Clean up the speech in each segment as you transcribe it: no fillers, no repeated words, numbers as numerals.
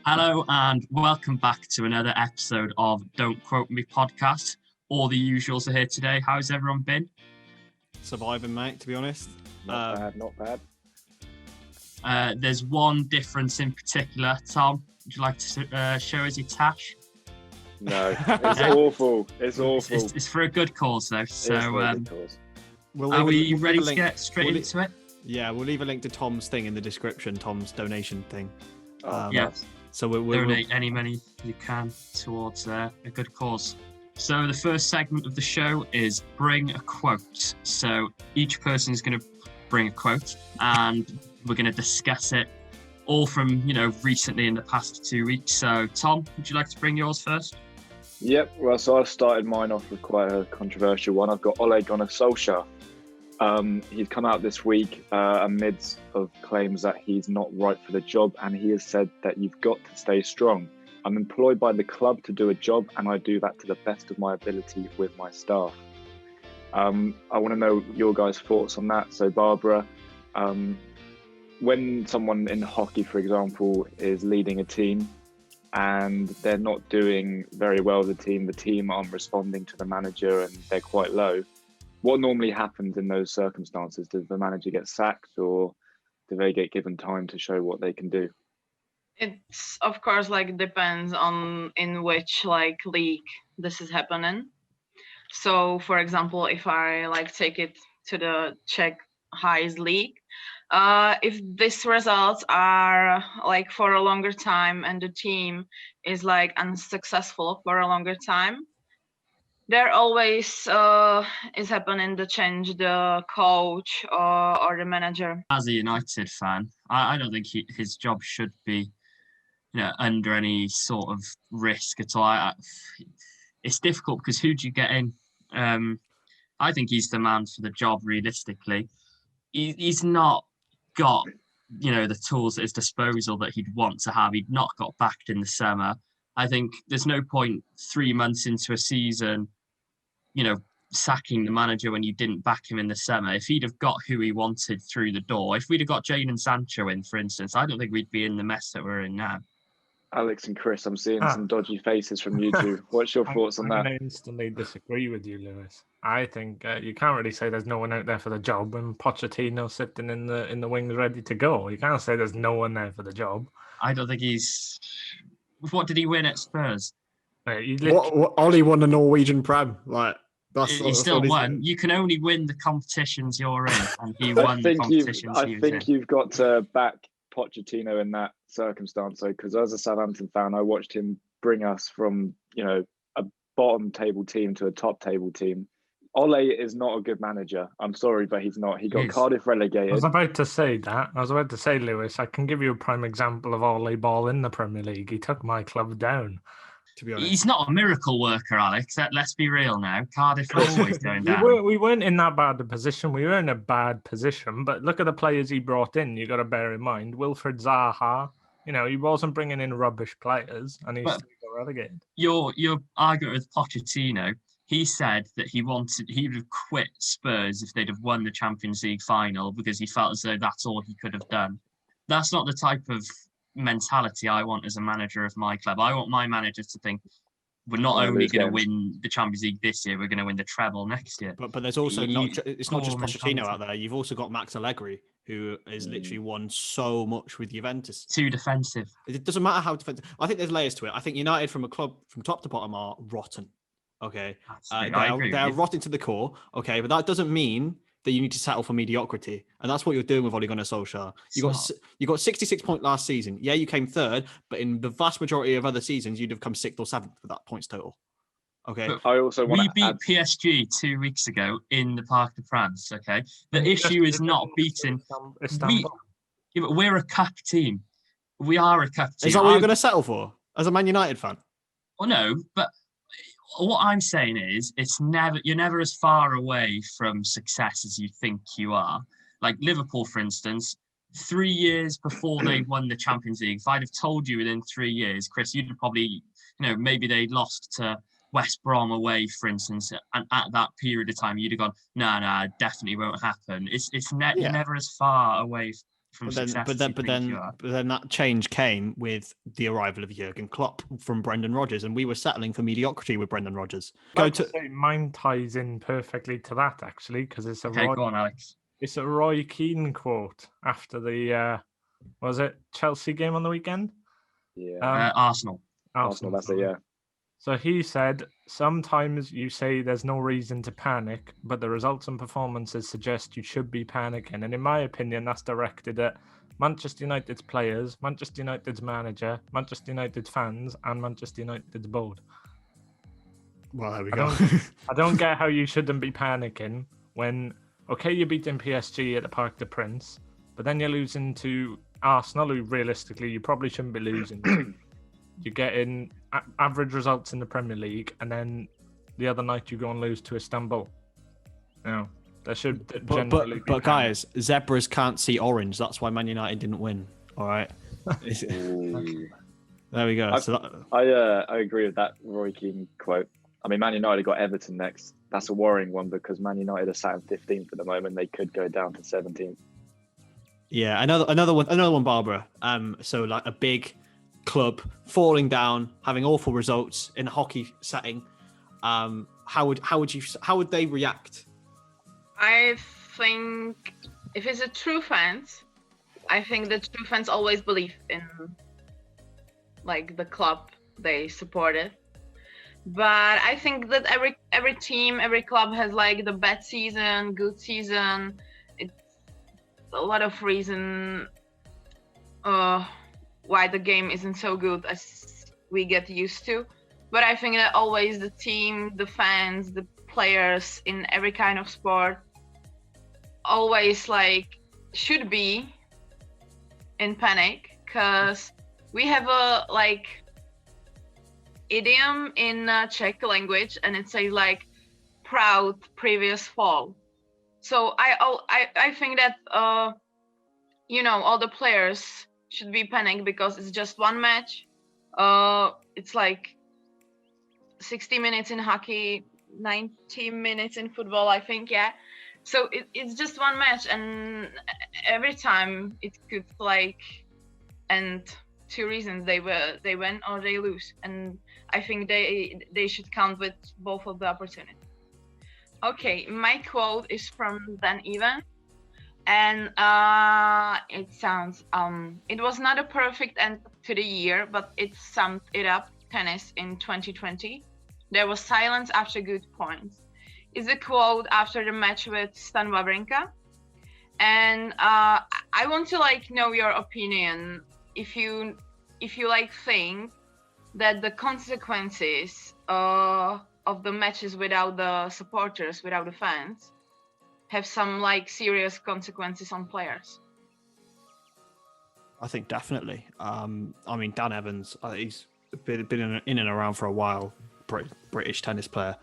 Hello and welcome back to another episode of Don't Quote Me podcast. All the usuals are here today. How's everyone been? Surviving, mate, to be honest. Not bad. There's one difference in particular. Tom, would you like to show us your tash? No, it's awful. It's awful. It's for a good cause though. So, a good cause. are we ready to get straight into it? Yeah, we'll leave a link to Tom's thing in the description, Tom's donation thing. Yes. So we'll donate any money you can towards a good cause. So the first segment of the show is bring a quote. So each person is going to bring a quote and we're going to discuss it all from, recently in the past 2 weeks. So Tom, would you like to bring yours first? Yep. Well, so I've started mine off with quite a controversial one. I've got Ole Gunnar Solskjaer. He's come out this week amidst of claims that he's not right for the job, and he has said that you've got to stay strong. I'm employed by the club to do a job, and I do that to the best of my ability with my staff. I want to know your guys' thoughts on that. So, Barbora, when someone in hockey, for example, is leading a team and they're not doing very well with the team aren't responding to the manager and they're quite low, what normally happens in those circumstances? Does the manager get sacked, or do they get given time to show what they can do? It's of course depends on in which league this is happening. So for example, if I take it to the Czech highest league, if these results are for a longer time and the team is unsuccessful for a longer time, there always is happening to change the coach or the manager. As a United fan, I don't think his job should be, under any sort of risk at all. It's difficult because who do you get in? I think he's the man for the job. Realistically, he's not got the tools at his disposal that he'd want to have. He'd not got backed in the summer. I think there's no point 3 months into a season, sacking the manager when you didn't back him in the summer. If he'd have got who he wanted through the door, if we'd have got Jadon Sancho in, for instance, I don't think we'd be in the mess that we're in now. Alex and Chris, I'm seeing some dodgy faces from you two. What's your thoughts on that? I'm going to instantly disagree with you, Lewis. I think you can't really say there's no one out there for the job when Pochettino's sitting in the wings ready to go. You can't say there's no one there for the job. I don't think he's... What did he win at Spurs? Ollie won the Norwegian Prem. He still won. You can only win the competitions you're in, and he won the competitions he was in. I think you've got to back Pochettino in that circumstance, because as a Southampton fan, I watched him bring us from a bottom table team to a top table team. Ole is not a good manager. I'm sorry, but he's not. He got Cardiff relegated. I was about to say that. I was about to say, Lewis, I can give you a prime example of Ole Ball in the Premier League. He took my club down. To be honest, he's not a miracle worker, Alex. Let's be real now. Cardiff are always going down. We weren't in that bad a position. We were in a bad position, but look at the players he brought in. You got to bear in mind, Wilfred Zaha. He wasn't bringing in rubbish players, and he still got relegated. Your argument with Pochettino, he said that he would have quit Spurs if they'd have won the Champions League final because he felt as though that's all he could have done. That's not the type of mentality I want as a manager of my club. I want my managers to think we're not only going to win the Champions League this year, we're going to win the treble next year. But there's also it's not just Pochettino out there. You've also got Max Allegri, who has literally won so much with Juventus. Too defensive. It doesn't matter how defensive. I think there's layers to it. I think United from a club from top to bottom are rotten. Okay, they're rotten to the core. Okay, but that doesn't mean that you need to settle for mediocrity, and that's what you're doing with Ole Gunnar Solskjaer. You got 66 points last season. Yeah, you came third, but in the vast majority of other seasons, you'd have come 6th or 7th with that points total. Okay. But I also want we beat PSG 2 weeks ago in the Parc de France. Okay, the issue is not beating. We're a cup team. We are a cup team. Is that what you're going to settle for as a Man United fan? Well, no, but what I'm saying is you're never as far away from success as you think you are. Like Liverpool, for instance, 3 years before they won the Champions League, if I'd have told you within 3 years, Chris, you'd have probably, maybe they lost to West Brom away, for instance, and at that period of time, you'd have gone, no, definitely won't happen. You're never as far away. from But success. then that change came with the arrival of Jurgen Klopp from Brendan Rodgers, and we were settling for mediocrity with Brendan Rodgers. Mine ties in perfectly to that actually, because it's go on, Alex. It's a Roy Keane quote after the was it Chelsea game on the weekend? Yeah, Arsenal. That's it. Yeah. So he said, sometimes you say there's no reason to panic, but the results and performances suggest you should be panicking. And in my opinion, that's directed at Manchester United's players, Manchester United's manager, Manchester United's fans, and Manchester United's board. Well, there we go. I don't get how you shouldn't be panicking when, okay, you're beating PSG at the Parc des Princes, but then you're losing to Arsenal, who realistically you probably shouldn't be losing to. You're getting average results in the Premier League, and then the other night you go and lose to Istanbul. No, there should generally be. But guys, zebras can't see orange. That's why Man United didn't win. All right. There we go. I agree with that Roy Keane quote. I mean, Man United got Everton next. That's a worrying one because Man United are sat in 15th at the moment. They could go down to 17th. Yeah, another one, Barbara. So like a big club falling down, having awful results in a hockey setting. How would they react? I think if it's a true fans, I think the true fans always believe in like the club they supported. But I think that every team, every club has like the bad season, good season. It's a lot of reason why the game isn't so good as we get used to. But I think that always the team, the fans, the players in every kind of sport always like should be in panic, because we have a like idiom in Czech language, and it says like proud previous fall. So I think that all the players should be panicked because it's just one match. It's like 60 minutes in hockey, 90 minutes in football, I think, yeah. So it's just one match, and every time it could like end two reasons: they win or they lose, and I think they should count with both of the opportunities. Okay, my quote is from Dan Even, and it sounds it was not a perfect end to the year, but it summed it up. Tennis in 2020. There was silence after good points. Is a quote after the match with Stan Wawrinka, and I want to like know your opinion. If you like think that the consequences of the matches without the supporters, without the fans, have some like serious consequences on players. I think definitely. I mean, Dan Evans, he's been in and around for a while, British tennis player.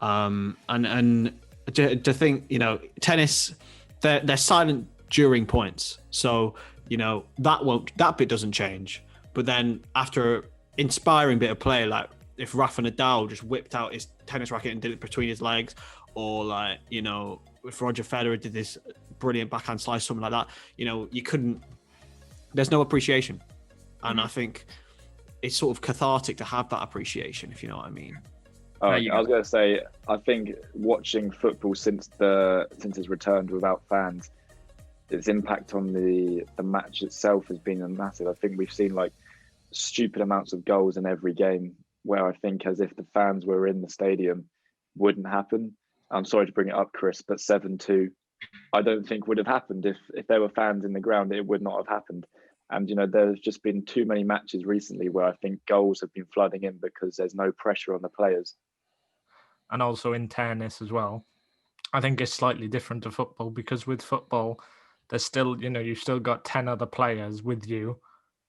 And to think, tennis, they're silent during points. So, that bit doesn't change. But then after inspiring bit of play, like if Rafa Nadal just whipped out his tennis racket and did it between his legs, or like, if Roger Federer did this brilliant backhand slice, something like that, you couldn't, there's no appreciation. And I think it's sort of cathartic to have that appreciation, if you know what I mean. I was going to say, I think watching football since it's returned without fans, its impact on the match itself has been massive. I think we've seen like stupid amounts of goals in every game, where I think as if the fans were in the stadium wouldn't happen. I'm sorry to bring it up, Chris, but 7-2, I don't think would have happened if there were fans in the ground. It would not have happened. And there's just been too many matches recently where I think goals have been flooding in because there's no pressure on the players. And also in tennis as well, I think it's slightly different to football, because with football, there's still, you've still got 10 other players with you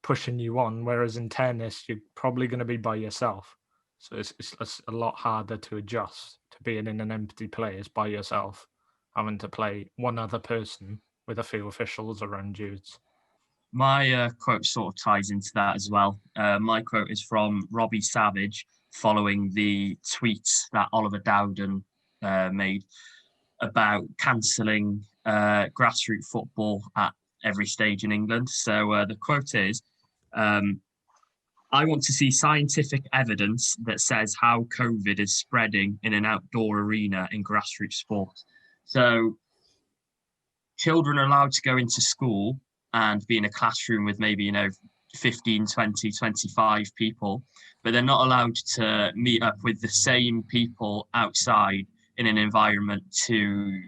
pushing you on, whereas in tennis, you're probably going to be by yourself. So it's a lot harder to adjust to being in an empty place by yourself, having to play one other person with a few officials around you. My quote sort of ties into that as well. My quote is from Robbie Savage following the tweets that Oliver Dowden made about cancelling grassroots football at every stage in England. So the quote is, I want to see scientific evidence that says how COVID is spreading in an outdoor arena in grassroots sport. So children are allowed to go into school and be in a classroom with maybe, 15, 20, 25 people, but they're not allowed to meet up with the same people outside in an environment to,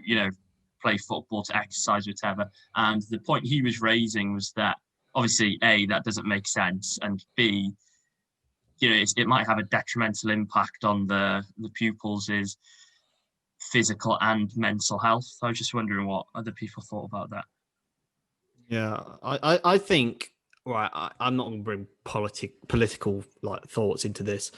play football, to exercise, whatever. And the point he was raising was that obviously, A, that doesn't make sense, and B, it might have a detrimental impact on the pupils' physical and mental health. I was just wondering what other people thought about that. Yeah, I think, right, I'm not going to bring political thoughts into this,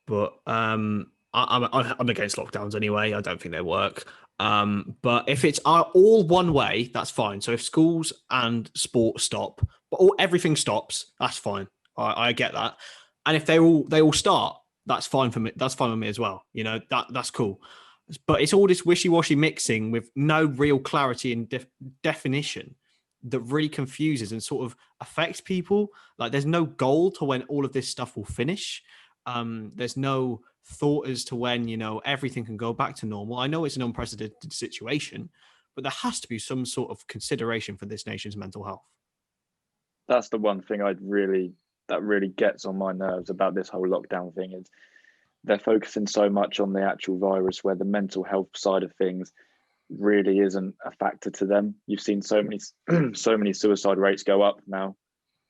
but I'm against lockdowns anyway. I don't think they work. But if it's all one way, that's fine. So if schools and sport stop, but everything stops, that's fine. I get that. And if they all start, that's fine for me. That's fine with me as well. That's cool. But it's all this wishy-washy mixing with no real clarity and definition that really confuses and sort of affects people. Like, there's no goal to when all of this stuff will finish. There's no thought as to when, everything can go back to normal. I know it's an unprecedented situation, but there has to be some sort of consideration for this nation's mental health. That's the one thing that really gets on my nerves about this whole lockdown thing, is they're focusing so much on the actual virus, where the mental health side of things really isn't a factor to them. You've seen so many suicide rates go up now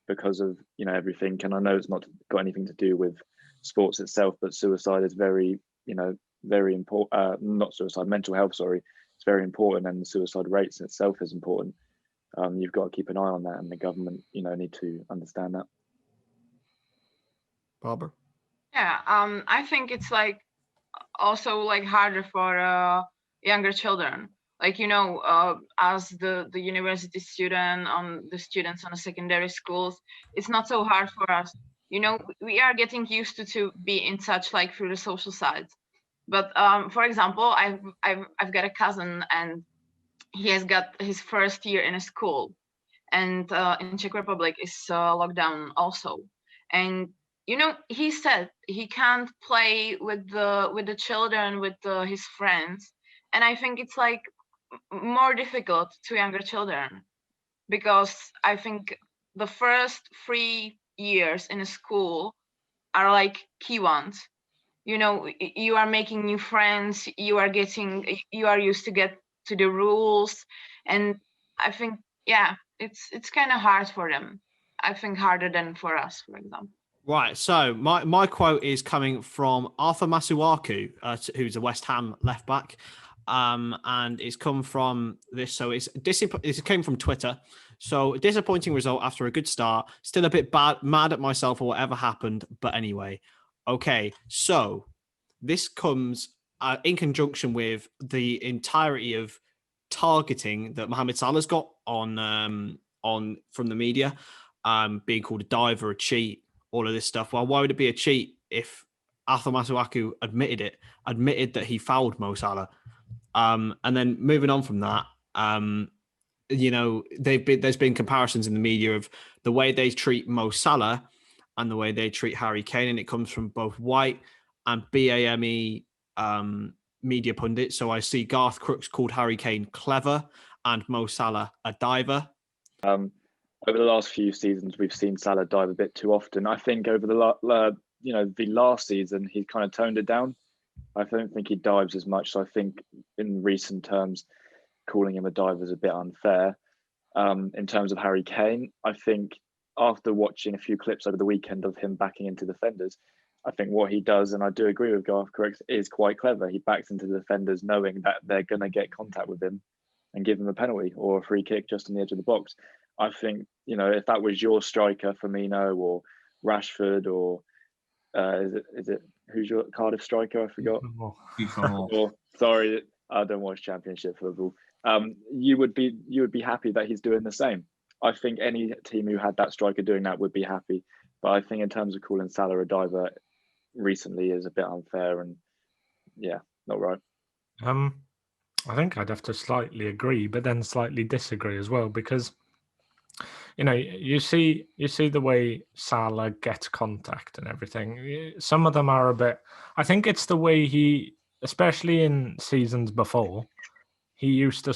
because of everything, and I know it's not got anything to do with sports itself, but suicide is very important. Not suicide, mental health, sorry, it's very important, and the suicide rates in itself is important. You've got to keep an eye on that, and the government need to understand that. Barbara? Yeah, I think it's also harder for younger children. As the university student, the students on the secondary schools, it's not so hard for us. We are getting used to be in touch through the social sides. But for example, I've got a cousin, and he has got his first year in a school, and in Czech Republic is lockdown also, and he said he can't play with the children, with his friends, and I think it's more difficult to younger children, because I think the first 3 years in a school are key ones. You are making new friends, you are used to get to the rules, and I think it's kind of hard for them. I think harder than for us, for example. Right, so my quote is coming from Arthur Masuaku, who's a West Ham left back, and it's come from this. So it came from Twitter. So, disappointing result after a good start. Still a bit mad at myself for whatever happened, but anyway, okay. So this comes in conjunction with the entirety of targeting that Mohamed Salah's got on from the media, being called a diver, a cheat, all of this stuff. Well, why would it be a cheat if Arthur Masuaku admitted that he fouled Mo Salah? And then moving on from that, there's been comparisons in the media of the way they treat Mo Salah and the way they treat Harry Kane, and it comes from both white and BAME media pundits. So I see Garth Crooks called Harry Kane clever and Mo Salah a diver. Over the last few seasons, we've seen Salah dive a bit too often. I think over the last season, he kind of toned it down. I don't think he dives as much. So I think in recent terms, calling him a diver is a bit unfair. In terms of Harry Kane, I think after watching a few clips over the weekend of him backing into defenders, I think what he does, and I do agree with Garth Crooks, is quite clever. He backs into the defenders knowing that they're going to get contact with him and give him a penalty or a free kick just on the edge of the box. I think, if that was your striker, Firmino or Rashford, or is it who's your Cardiff striker? I forgot. Or, sorry, I don't watch Championship football. You would be happy that he's doing the same. I think any team who had that striker doing that would be happy. But I think in terms of calling Salah a diver recently is a bit unfair and not right. I think I'd have to slightly agree, but then slightly disagree as well, because you see the way Salah gets contact and everything. Some of them are a bit. I think it's the way he, especially in seasons before, he used to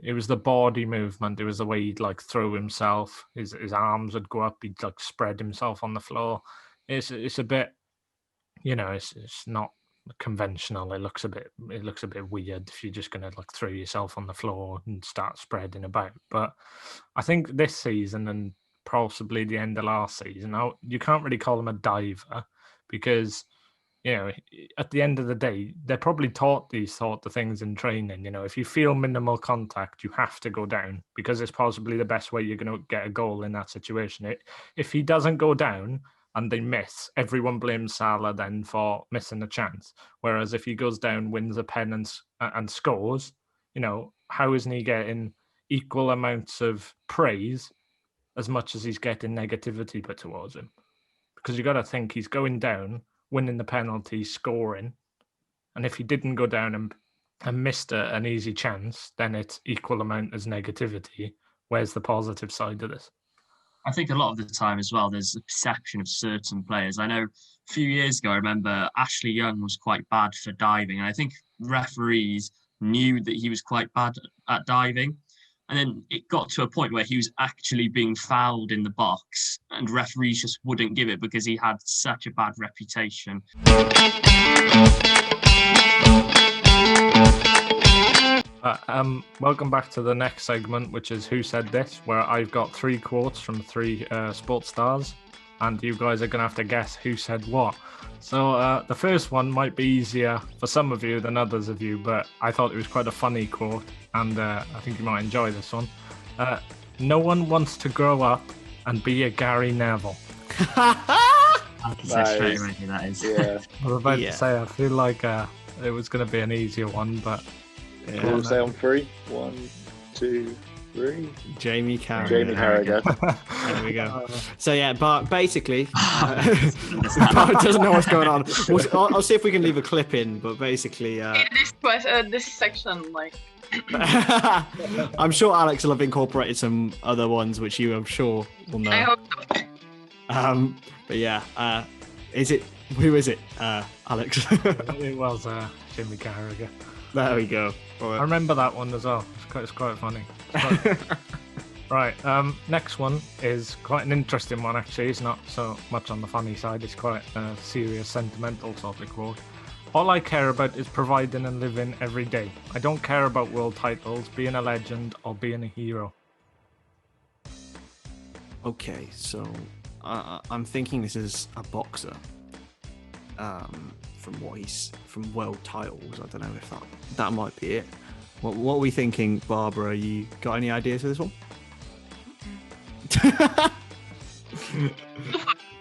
it was the body movement. It was the way he'd like throw himself. His arms would go up. He'd like spread himself on the floor. It's a bit, it's not conventional. It looks a bit weird if you're just gonna like throw yourself on the floor and start spreading about. But I think this season and possibly the end of last season, now you can't really call him a diver because at the end of the day, they're probably taught these sort of things in training. If you feel minimal contact, you have to go down because it's possibly the best way you're going to get a goal in that situation. If he doesn't go down and they miss, everyone blames Salah then for missing a chance. Whereas if he goes down, wins a pen and scores, how isn't he getting equal amounts of praise as much as he's getting negativity put towards him? Because you got to think he's going down, winning the penalty, scoring. And if he didn't go down and missed an easy chance, then it's equal amount as negativity. Where's the positive side of this? I think a lot of the time as well, there's a perception of certain players. I know a few years ago, I remember Ashley Young was quite bad for diving. And I think referees knew that he was quite bad at diving. And then it got to a point where he was actually being fouled in the box and referees just wouldn't give it because he had such a bad reputation. Welcome back to the next segment, which is Who Said This, where I've got 3 quotes from 3 sports stars, and you guys are going to have to guess who said what. So the first one might be easier for some of you than others of you, but I thought it was quite a funny quote, and I think you might enjoy this one. No one wants to grow up and be a Gary Neville. I can say straight away who that is. Yeah. I was about to say, I feel like it was going to be an easier one, but... Yeah, we'll say on 3. 1, 2, 3. Jamie Carragher. Jamie Carragher. There we go. So yeah, but basically, Bart doesn't know what's going on. I'll see if we can leave a clip in. But basically, this section, like, I'm sure Alex will have incorporated some other ones, which you, I'm sure, will know. I hope so. But yeah, who is it, Alex? It was Jamie Carragher. There we go. Right. I remember that one as well. It's quite funny. Right. Next one is quite an interesting one, actually. It's not so much on the funny side. It's quite a serious, sentimental sort of quote. All I care about is providing and living every day. I don't care about world titles, being a legend, or being a hero. Okay, so I'm thinking this is a boxer. From world titles. I don't know if that might be it. What are we thinking, Barbara? You got any ideas for this one?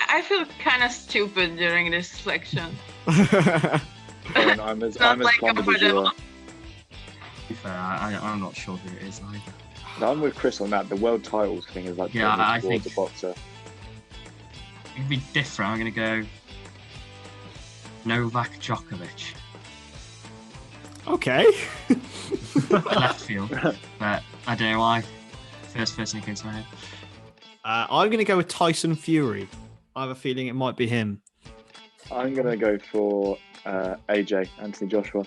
I feel kind of stupid during this section. I'm as plummed as you are. To be fair, I'm not sure who it is either. No, I'm with Chris on that. The world titles thing is like I towards think a boxer. It'd be different. I'm going to go Novak Djokovic. Okay. Left field, but I don't know why. First person who came to my head. I'm going to go with Tyson Fury. I have a feeling it might be him. I'm going to go for AJ, Anthony Joshua.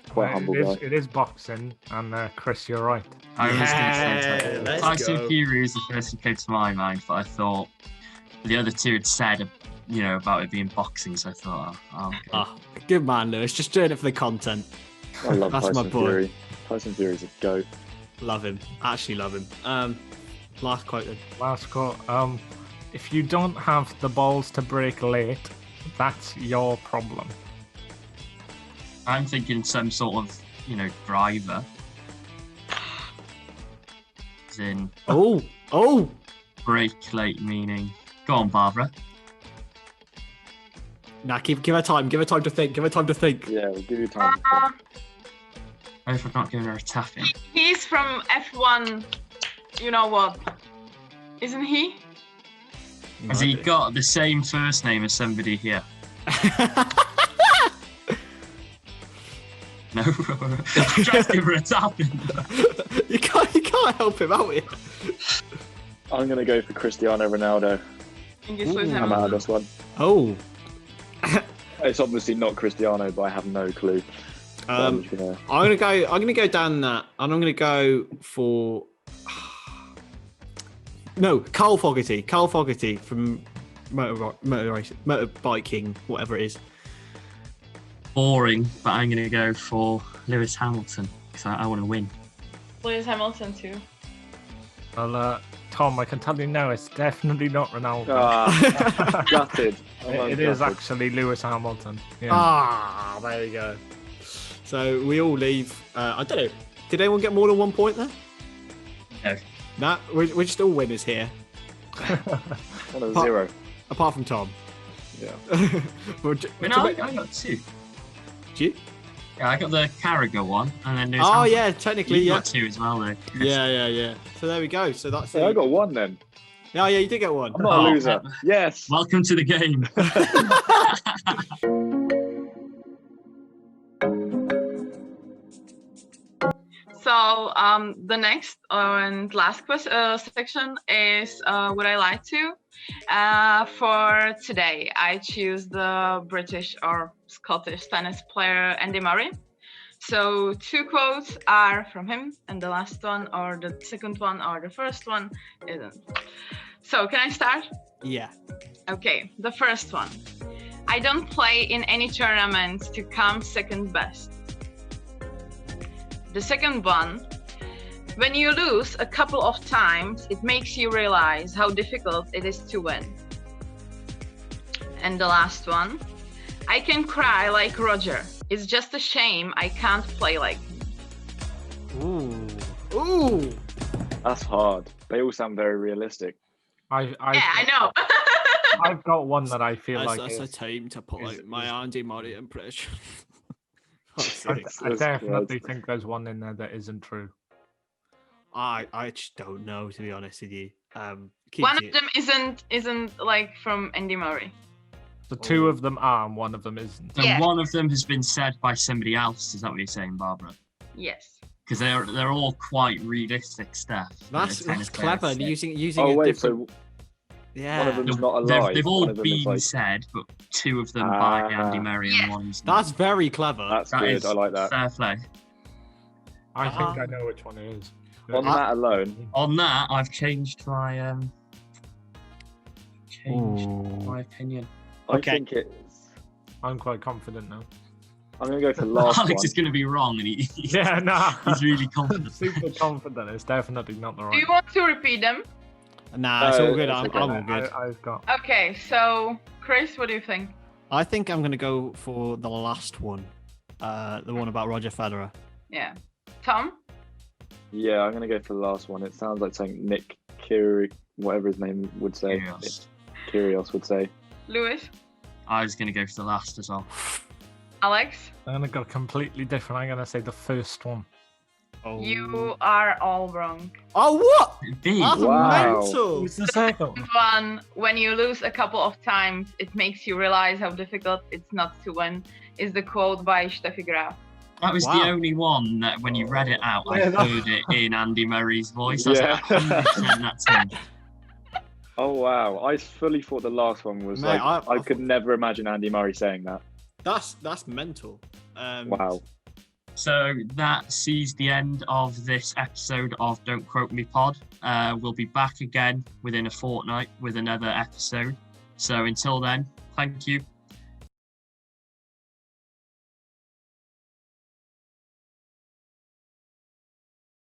Quite a humble guy. It is boxing, and Chris, you're right. I was going to say Tyson Fury is the first who came to my mind, but I thought the other two had said, about it being boxing, so I thought, okay. Good man, Lewis. Just doing it for the content. I love That's Tyson my boy. Fury. Tyson Fury's a goat. Love him. Actually love him. Last quote then. Last quote. If you don't have the balls to break late, that's your problem. I'm thinking some sort of, driver. As in... Oh! Break late meaning... Go on, Barbara. Nah, give her time. Give her time to think. Yeah, we'll give you time to think. I hope I'm not giving her a tapping. He's from F1. You know what? Isn't he? Has he got the same first name as somebody here? No. I'm trying to give her a tapping. You can't help him out here. I'm going to go for Cristiano Ronaldo. I'm out of this one. Oh. It's obviously not Cristiano, but I have no clue. I'm gonna go down that, and I'm gonna go for Carl Fogarty. Carl Fogarty from motorbiking, whatever it is. Boring, but I'm gonna go for Lewis Hamilton because I want to win. Lewis Hamilton too. Well, Tom, I can tell you now, it's definitely not Ronaldo. Gutted. It is actually Lewis Hamilton. Yeah. There you go. So we all leave. I don't know. Did anyone get more than 1 point there? No. Nah, we're just all winners here. 0. Apart from Tom. Yeah. I got 2. Did you? Yeah, I got the Carragher one, and then there's Hamilton. Yeah, technically, you got 2 as well, though. Yeah. So there we go. So that's. I got 1 then. Yeah, you did get 1. I'm not a loser. Yes. Welcome to the game. So the next and last section is would I like to? For today, I choose the British or Scottish tennis player Andy Murray. So 2 quotes are from him, and the last one or the second one or the first one isn't. So can I start? Yeah. Okay, the first one. I don't play in any tournament to come second best. The second one, when you lose a couple of times, it makes you realize how difficult it is to win. And the last one, I can cry like Roger. It's just a shame I can't play like him. Ooh. That's hard. They all sound very realistic. I know. I've got one that I feel that's a time to put out my Andy Murray impression. I definitely think there's one in there that isn't true. I just don't know, to be honest with you. One of them isn't like from Andy Murray. So 2 of them are, and 1 of them isn't. And one of them has been said by somebody else. Is that what you're saying, Barbara? Yes. Because they're all quite realistic stuff. That's clever. Using oh wait, different... so yeah. one of them's not alive. They've all been said, but 2 of them by Andy Murray and one's not. That's very clever. That's good. I like that. Fair play. I think I know which one it is. On that alone. On that, I've changed my my opinion. I think it's. I'm quite confident now. I'm going to go for last Alex one. is going to be wrong, and he's really confident. Super confident. It's definitely not the right. Do you want to repeat them? Nah, it's all good. I'm all good. I've got. Okay, so Chris, what do you think? I think I'm going to go for the last one, the one about Roger Federer. Yeah. Tom? Yeah, I'm going to go for the last one. It sounds like something Nick whatever his name would say. Kyrgios would say. Lewis? I was going to go for the last as well. Alex? I'm going to go completely different. I'm going to say the first one. Oh. You are all wrong. Oh, what? That's mental. Who's the second one? When you lose a couple of times, it makes you realize how difficult it's not to win, is the quote by Steffi Graf. That was the only one that when you read it out, I heard it in Andy Murray's voice. I was like, 100% that's him. Oh, wow. I fully thought the last one was I could never imagine Andy Murray saying that. That's mental. Wow. So that sees the end of this episode of Don't Quote Me Pod. We'll be back again within a fortnight with another episode. So until then, thank you